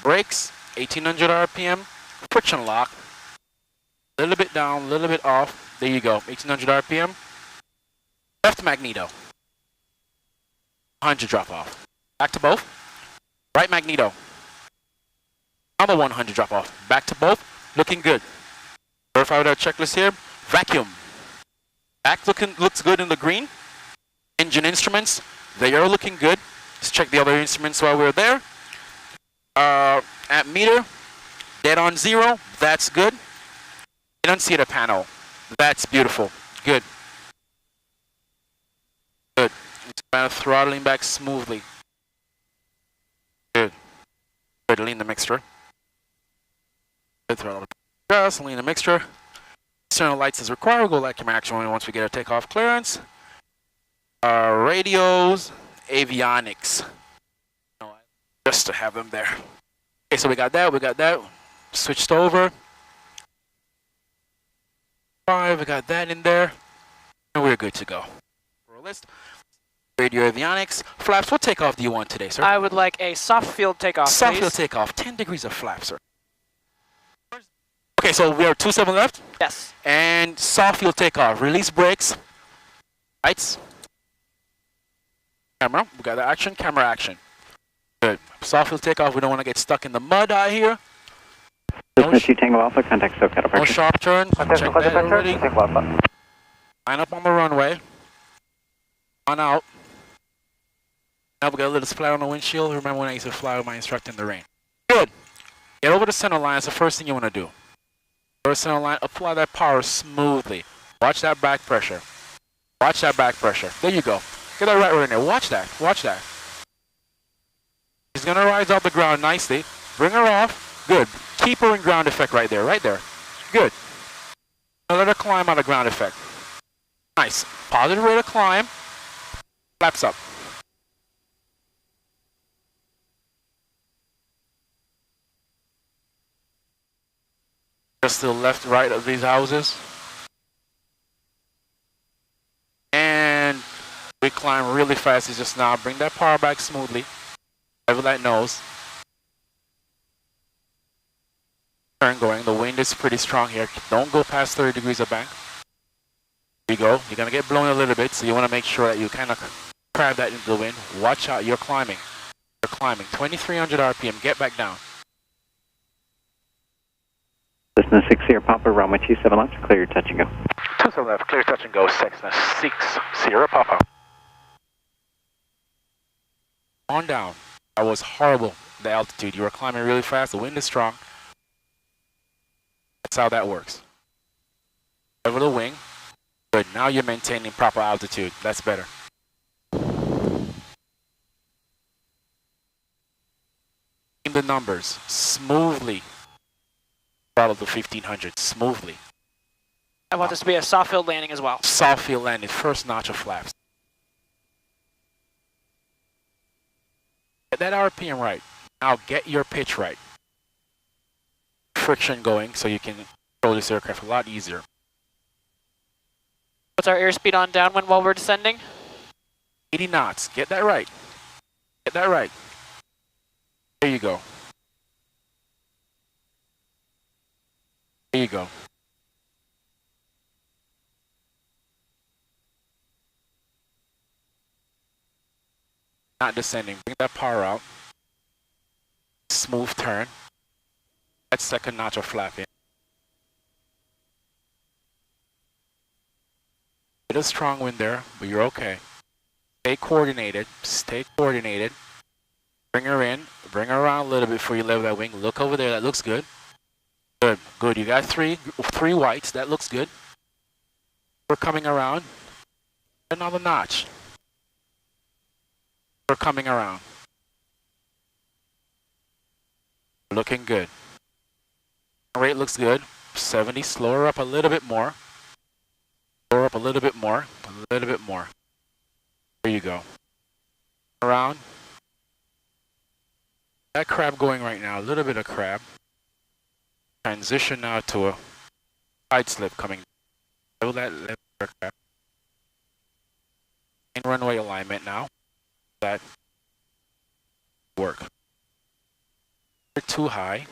Brakes, 1800 RPM. Friction lock. A little bit down, a little bit off. There you go, 1800 RPM. Left magneto. 100 drop off. Back to both. Right magneto. Another 100 drop off. Back to both. Looking good. Verify with our checklist here. Vacuum. Back looks good in the green. Engine instruments, they are looking good. Let's check the other instruments while we're there. Amp meter, dead on 0. That's good. You don't see the panel. That's beautiful. Good. Good. It's kind of throttling back smoothly. Good. Good. Lean the mixture. Good throttle. Just lean the mixture. External lights as required. We'll go light camera action once we get our takeoff clearance. Radios, avionics. Just to have them there. Okay, so we got that. Switched over. 5, we got that in there. And we're good to go. For a list. Radio avionics. Flaps, what takeoff do you want today, sir? I would like a soft field takeoff, Soft please. field takeoff, 10 degrees of flap, sir. Okay, so we are 27 left. Yes. And soft field takeoff. Release brakes. Lights. Camera. We got the action. Camera action. Good. Soft field takeoff. We don't want to get stuck in the mud out here. Business Tango Alpha, contact SoCal. No sharp turns. Check that already. Line up on the runway. On out. Now we got a little splat on the windshield. Remember when I used to fly with my instructor in the rain. Good. Get over the center line. That's the first thing you want to do. Over the center line. Apply that power smoothly. Watch that back pressure. Watch that back pressure. There you go. Get that right in there. Watch that. Watch that. She's going to rise off the ground nicely. Bring her off. Good. Keep her in ground effect right there. Right there. Good. Now let her climb out of ground effect. Nice. Positive rate of climb. Flaps up. Just to the left, right of these houses. And we climb really fast as just now. Bring that power back smoothly. Level that nose. Turn going. The wind is pretty strong here. Don't go past 30 degrees of bank. There you go. You're going to get blown a little bit, so you want to make sure that you kind of crab that into the wind. Watch out. You're climbing. You're climbing. 2300 RPM. Get back down. Cessna 60 Papa, runway 27 left, clear touch and go. 27 left, clear touch and go, Cessna 60 Papa. On down. That was horrible, the altitude. You were climbing really fast, the wind is strong. That's how that works. Over the wing. Good, now you're maintaining proper altitude. That's better. In the numbers, smoothly. Throttle to 1500 smoothly. I want this to be a soft field landing as well. Soft field landing, first notch of flaps. Get that RPM right. Now get your pitch right. Friction going so you can control this aircraft a lot easier. What's our airspeed on downwind while we're descending? 80 knots. Get that right. Get that right. There you go. There you go. Not descending. Bring that power out. Smooth turn. That second notch of flapping. Bit of strong wind there, but you're okay. Stay coordinated. Stay coordinated. Bring her in. Bring her around a little bit before you level that wing. Look over there. That looks good. Good, good. You got three whites. That looks good. We're coming around. Another notch. We're coming around. Looking good. Rate looks good. 70. Slow her up a little bit more. Slow her up a little bit more. A little bit more. There you go. Around. That crab going right now. A little bit of crab. Transition now to a side slip coming. Level that aircraft. In runway alignment now. That work. too high.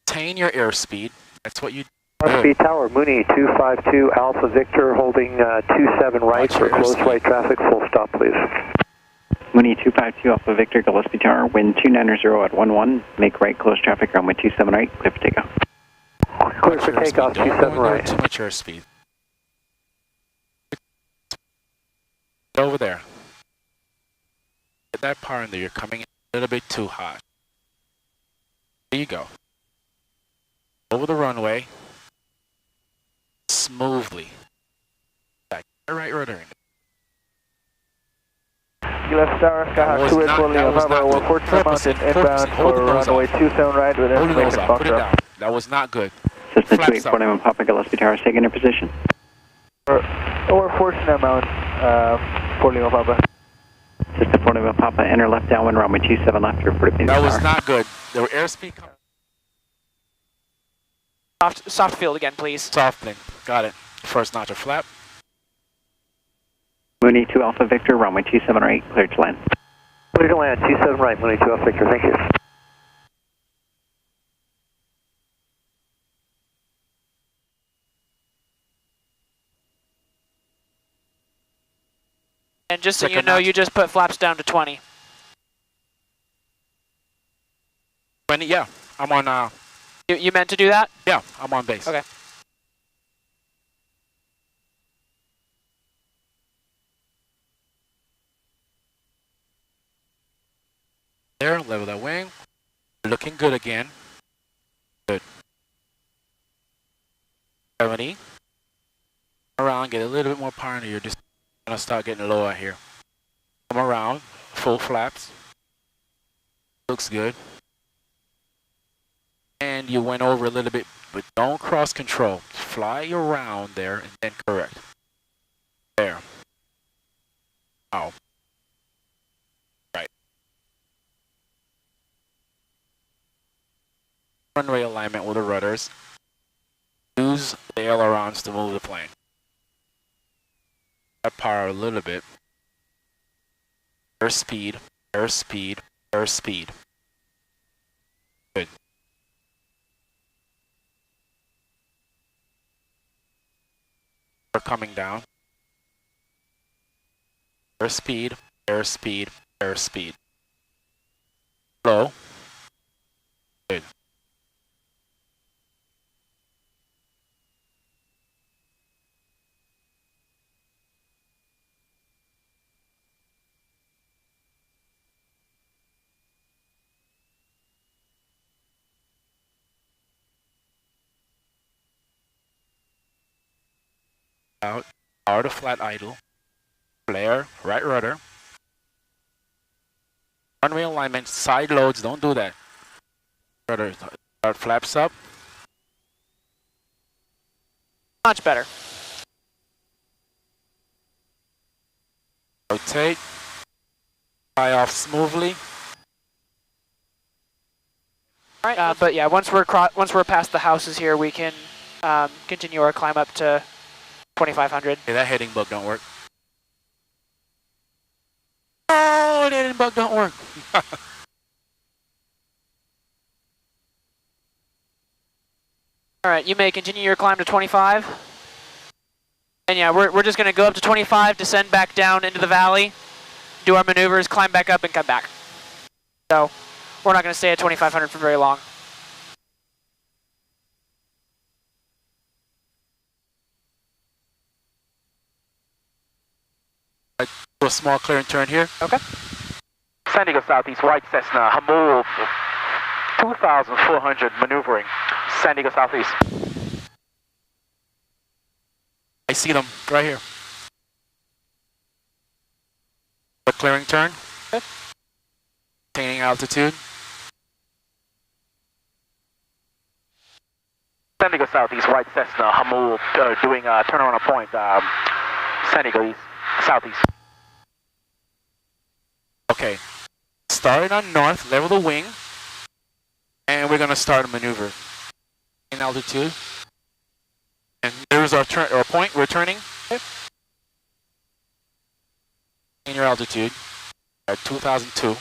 Maintain your airspeed. That's what you do. Speed Tower, Mooney 252 Alpha Victor, holding 27 right for close right traffic, full stop please. Mooney 252 Alpha Victor, Gillespie Tower, wind 290 at 11, make right, close traffic, runway 27 right, clear for takeoff. Clear for takeoff, 27 right. Too much airspeed. Over there. Get that power in there, you're coming in a little bit too hot. There you go. Over the runway. Smoothly. Back. Right rudder. Gillespie Tower, Skyhawk 2 at Lily, we're 14 mountain inbound for runway 27 right with information Put it down. That was not good. Cessna 2849 Papa, Gillespie Tower, taking your position. We're 14 mount, 40 Papa. Cessna 49 Papa, enter left downwind, runway 27 left, you're 40 That was not good. The airspeed. Soft field again, please. Softening. Got it. First notch of flap. Mooney 2 Alpha Victor, runway 27 right, cleared to land. Clear to land, 27 right, Mooney 2 Alpha Victor, thank you. And just so you know, you just put flaps down to 20. 20, yeah. I'm on, You meant to do that? yeah, I'm on base. Okay. There, level that wing. Looking good again. Good. 70. Around, get a little bit more power into you're just gonna start getting low out here. Come around, full flaps. Looks good. And you went over a little bit, but don't cross control. Fly around there and then correct. There. Ow. Right. Runway alignment with the rudders. Use the ailerons to move the plane. That power a little bit. Airspeed, airspeed, airspeed. Good. We're coming down. Airspeed, airspeed, airspeed. Slow. Good. Out, power to flat idle, flare, right rudder. Runway alignment, side loads, don't do that. Rudder, start flaps up. Much better. Rotate. Fly off smoothly. All right, but yeah, once we're past the houses here, we can continue our climb up to 2,500. Okay, that heading bug don't work. Oh, that heading bug don't work. All right, you may continue your climb to 25. And yeah, we're just gonna go up to 25, descend back down into the valley, do our maneuvers, climb back up, and come back. So we're not gonna stay at 2,500 for very long. Do a small clear and turn here. Okay. San Diego Southeast, White Cessna, Hamul, 2,400 maneuvering, San Diego Southeast. I see them right here. A clearing turn. Okay. Maintaining altitude. San Diego Southeast, White Cessna, Hamul, doing a turnaround on point, San Diego East, Southeast. Okay, starting on north, level the wing, and we're gonna start a maneuver. In altitude, and there's our point, we're turning. Okay. In your altitude, at 2002.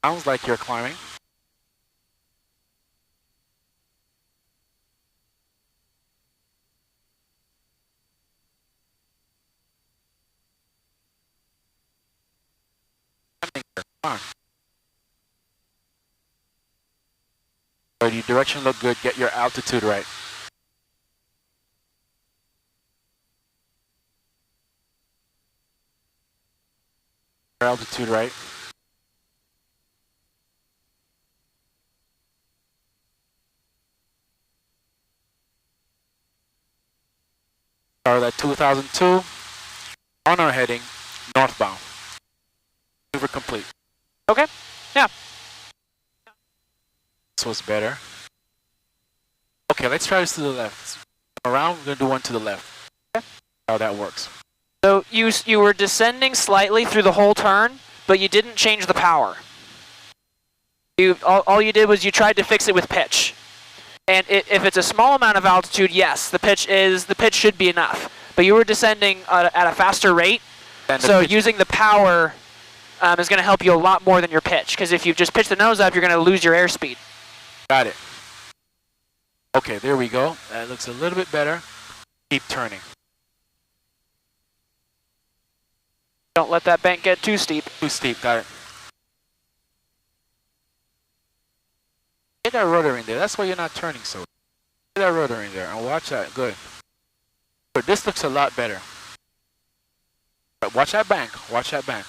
Sounds like you're climbing. Come on. Your direction look good. Get your altitude right. Your altitude right. Start at 2002 on our heading northbound. Maneuver complete. Okay. Yeah. This was better. Okay, let's try this to the left. Around, we're gonna do one to the left. Okay. How that works. So you were descending slightly through the whole turn, but you didn't change the power. All you did was you tried to fix it with pitch. And if it's a small amount of altitude, yes, the pitch should be enough. But you were descending at a faster rate, so using the power is going to help you a lot more than your pitch. Because if you just pitch the nose up, you're going to lose your airspeed. Got it. Okay, there we go. That looks a little bit better. Keep turning. Don't let that bank get too steep. Too steep, got it. Get that rudder in there. That's why you're not turning so. Get that rudder in there and watch that. Good. But this looks a lot better. But watch that bank. Watch that bank.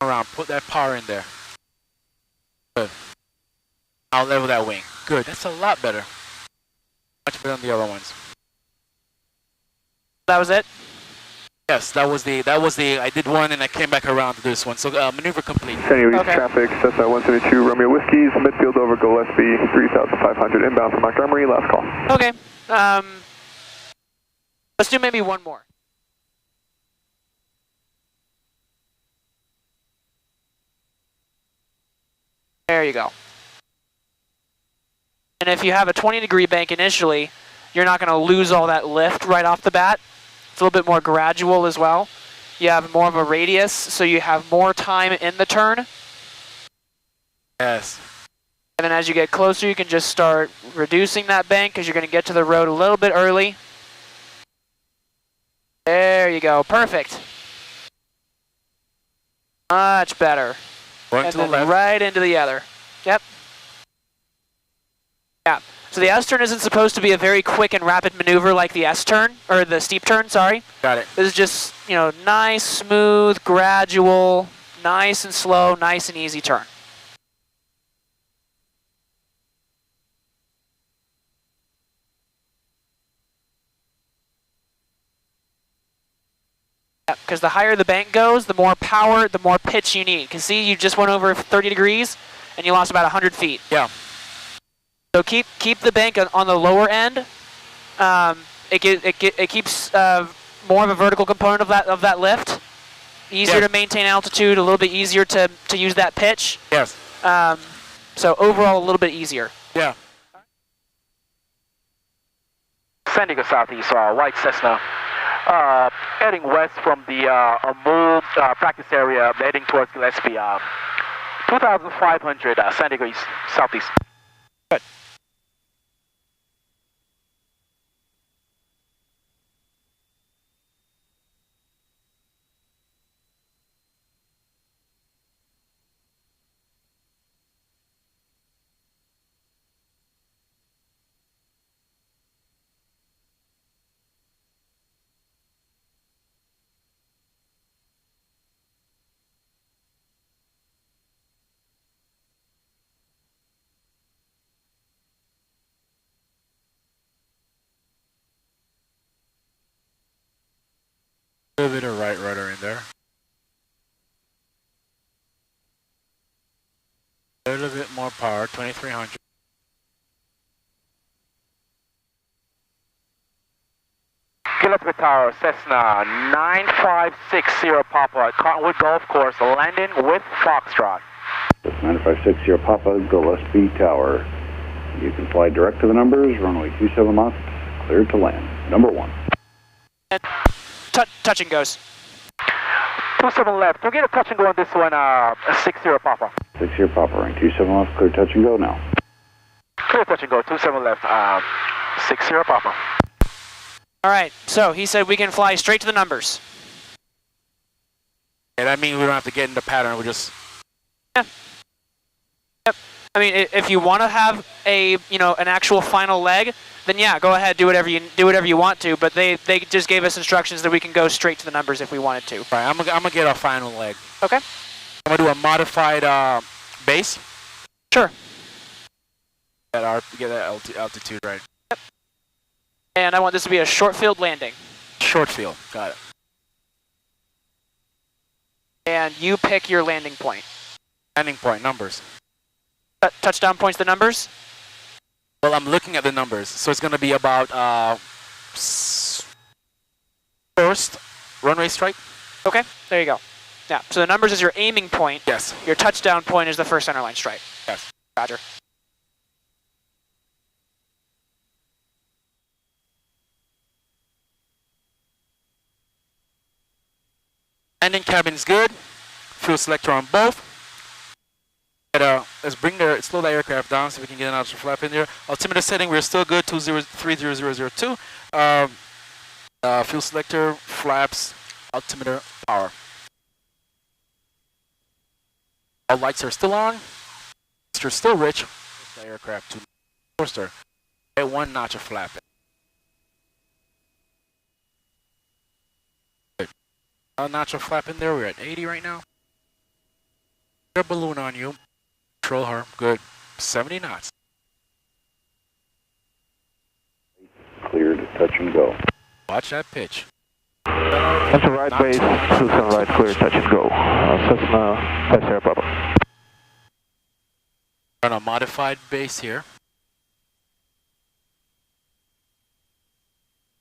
Around. Put that power in there. Good. I'll level that wing. Good. That's a lot better. Much better than the other ones. That was it? Yes, that was the, I did one and I came back around to this one. So maneuver complete. San Diego East traffic, Cessna 172, Romeo Whiskies, midfield over Gillespie, 3,500 inbound from Montgomery, last call. Okay, let's do maybe one more. There you go. And if you have a 20-degree bank initially, you're not going to lose all that lift right off the bat. It's a little bit more gradual as well. You have more of a radius, so you have more time in the turn. Yes. And then as you get closer, you can just start reducing that bank because you're going to get to the road a little bit early. There you go. Perfect. Much better. Going and to the then left. right into the other. Yep. Yeah. So the S-turn isn't supposed to be a very quick and rapid maneuver like the S-turn, or the steep turn, sorry. Got it. This is just, you know, nice, smooth, gradual, nice and slow, nice and easy turn. Yeah, because the higher the bank goes, the more power, the more pitch you need. Because see, you just went over 30 degrees, and you lost about 100 feet. Yeah. So keep the bank on the lower end. It keeps more of a vertical component of that lift. Easier to maintain altitude, a little bit easier to use that pitch. Yes. So overall, a little bit easier. Yeah. San Diego Southeast, white Cessna. Heading west from the Amul practice area, heading towards Gillespie. 2,500 San Diego East, Southeast. Good. A little bit of right rudder in there. A little bit more power, 2,300. Gillespie Tower, Cessna 9560 Papa at Cottonwood Golf Course, landing with Foxtrot. 9560 Papa, Gillespie Tower. You can fly direct to the numbers, runway 27 left, cleared to land. Number 1. And touch and goes. 27 left. We'll get a touch and go on this one, 60 Papa. 6-0 Papa, runway 27 left, clear touch and go now. Clear touch and go, 27 left, 6-0 Papa. All right, so he said we can fly straight to the numbers. Yeah, that means we don't have to get in the pattern, we just... Yeah. Yep. I mean, if you want to have a, an actual final leg, then yeah, go ahead, do whatever you want to. But they just gave us instructions that we can go straight to the numbers if we wanted to. Right, I'm gonna get our final leg. Okay. I'm gonna do a modified base. Sure. Get that altitude right. Yep. And I want this to be a short field landing. Short field, got it. And you pick your landing point. Landing point, numbers. Touchdown points, the numbers? Well, I'm looking at the numbers, so it's gonna be about first runway strike. Okay, there you go. Yeah, so the numbers is your aiming point. Yes. Your touchdown point is the first centerline strike. Yes. Roger. Landing cabin's good. Fuel selector on both. Let's slow the aircraft down so we can get an ultra flap in there. Altimeter setting, we're still good, 30,002. Fuel selector, flaps, altimeter, power. All lights are still on. They're still rich. The aircraft to Forster. Get one notch of flap. Good. A notch of flap in there. We're at 80 right now. Get a balloon on you. Control her. Good. 70 knots. Clear to touch and go. Watch that pitch. That's a right base, 27 right, clear, touch and go. Cessna 5-0 Papa. On a modified base here.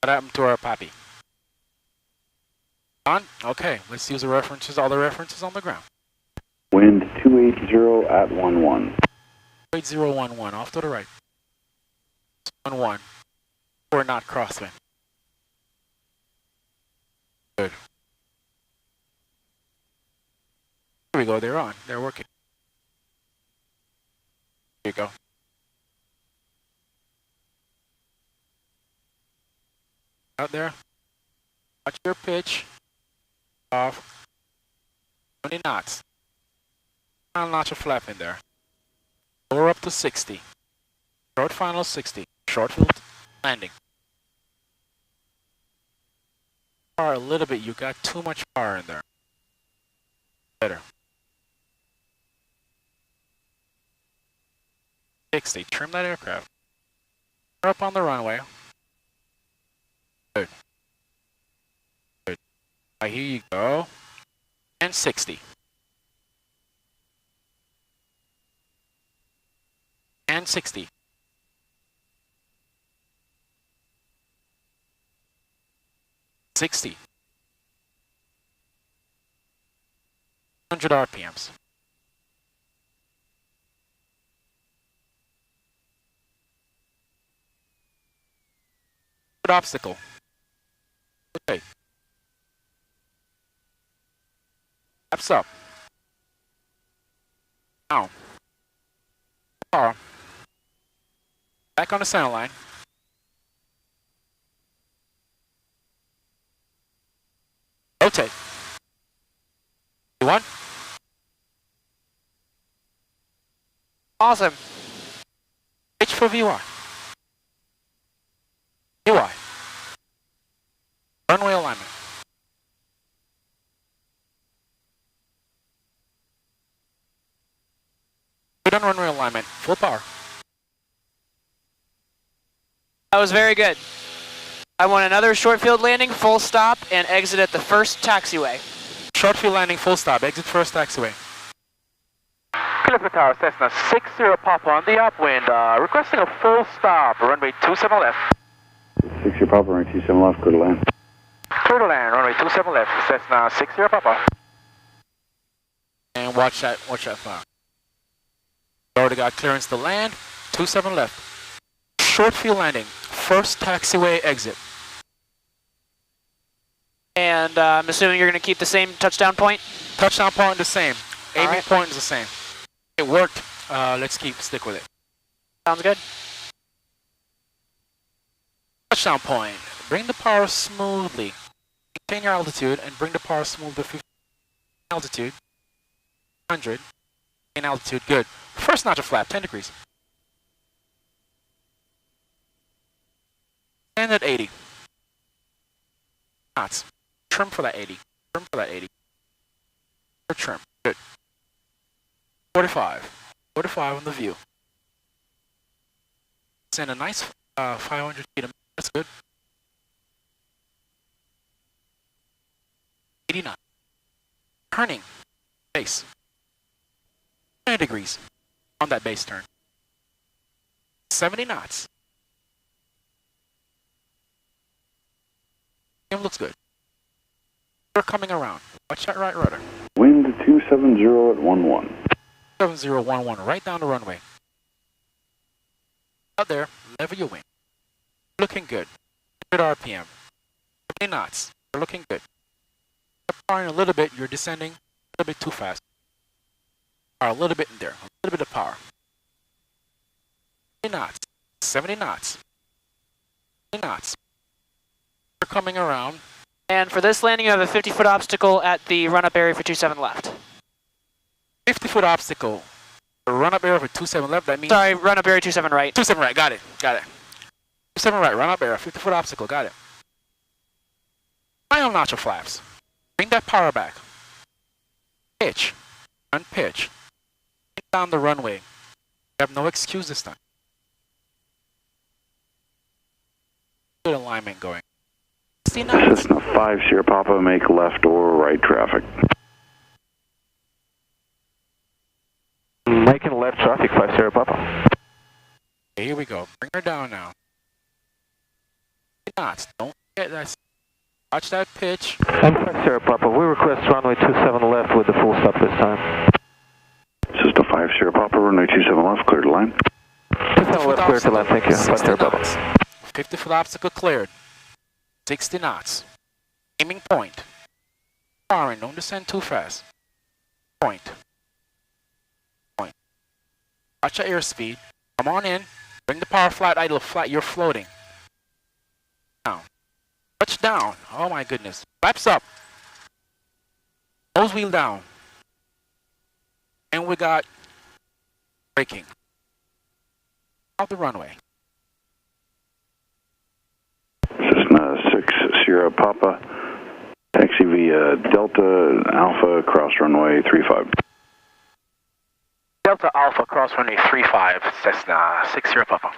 What happened to our Pappy? On? Okay, let's use the references, all the references on the ground. Wind 280 at 11. 8011, off to the right. 11. 4 knot crosswind. Good. Here we go, they're on. They're working. Here you go. Out there. Watch your pitch. Off. 20 knots. Final notch of flap in there. Lower up to 60. Short final 60. Short field landing. Power a little bit. You got too much power in there. Better. 60. Trim that aircraft. We're up on the runway. Good. Good. Here you go. And 60. And 60. $60. 100 RPMs. Good obstacle. Okay. Laps up. Down. Power. Back on the center line. Rotate. V1. Awesome. H for VY. VY. Runway alignment. Good on runway alignment. Full power. That was very good. I want another short field landing, full stop, and exit at the first taxiway. Short field landing, full stop. Exit first taxiway. Philip Tower, Cessna 60 Papa on the upwind, requesting a full stop, runway 27 left. 60 Papa, runway 27 left, clear to land. Clear to land, runway 27 left, Cessna 60 Papa. And watch that fire. Already got clearance to land, 27 left. Short field landing, first taxiway exit. And I'm assuming you're going to keep the same touchdown point? Touchdown point the same. Aiming right. point is the same. It worked. Let's stick with it. Sounds good. Touchdown point. Bring the power smoothly. Maintain your altitude and bring the power smoothly to 50 altitude. 100. In altitude, good. First notch of flap, 10 degrees. And at 80. Knots. Trim for that 80. Trim for that 80. Trim. Good. 45. 45 on the view. Send a nice 500 feet a minute. That's good. 89. Turning. Base. 20 degrees on that base turn. 70 knots. It looks good. We're coming around. Watch that right rudder. Wind 270 at 11. 7011, right down the runway. Out there, level your wing. Looking good. 100 RPM. 70 knots. You're looking good. You're powering a little bit, you're descending a little bit too fast. A little bit in there, a little bit of power. 70 knots. 70 knots. 70 knots. We're coming around. And for this landing, you have a 50-foot obstacle at the run-up area for 27 left. 50-foot obstacle. The run-up area for 27 left, that means... Sorry, run-up area 27 right. 27 right, got it, got it. 27 right, run-up area, 50-foot obstacle, got it. Final notch of flaps. Bring that power back. Pitch. Unpitch. Down the runway. You have no excuse this time. Good alignment going. Cessna 5 Sierra Papa, make left or right traffic. Making left traffic, 5 Sierra Papa. Okay, here we go. Bring her down now. Knots. Don't forget that. Watch that pitch. And 5 Sierra Papa, we request runway 27 left with the full stop this time. Cessna 5 Sierra Papa, runway 27 left, clear to line. 27 left, clear to line, thank you. 5 Sierra Papa. 50-foot obstacle cleared. 60 knots. Aiming point. Firing, don't descend too fast. Point. Point. Watch your airspeed. Come on in. Bring the power flat idle flat. You're floating. Down. Touch down. Oh my goodness. Flaps up. Nose wheel down. And we got braking. Out the runway. Cessna 6 Sierra Papa, taxi via Delta Alpha, cross runway 35. Delta Alpha, cross runway 35, Cessna 6 Sierra Papa.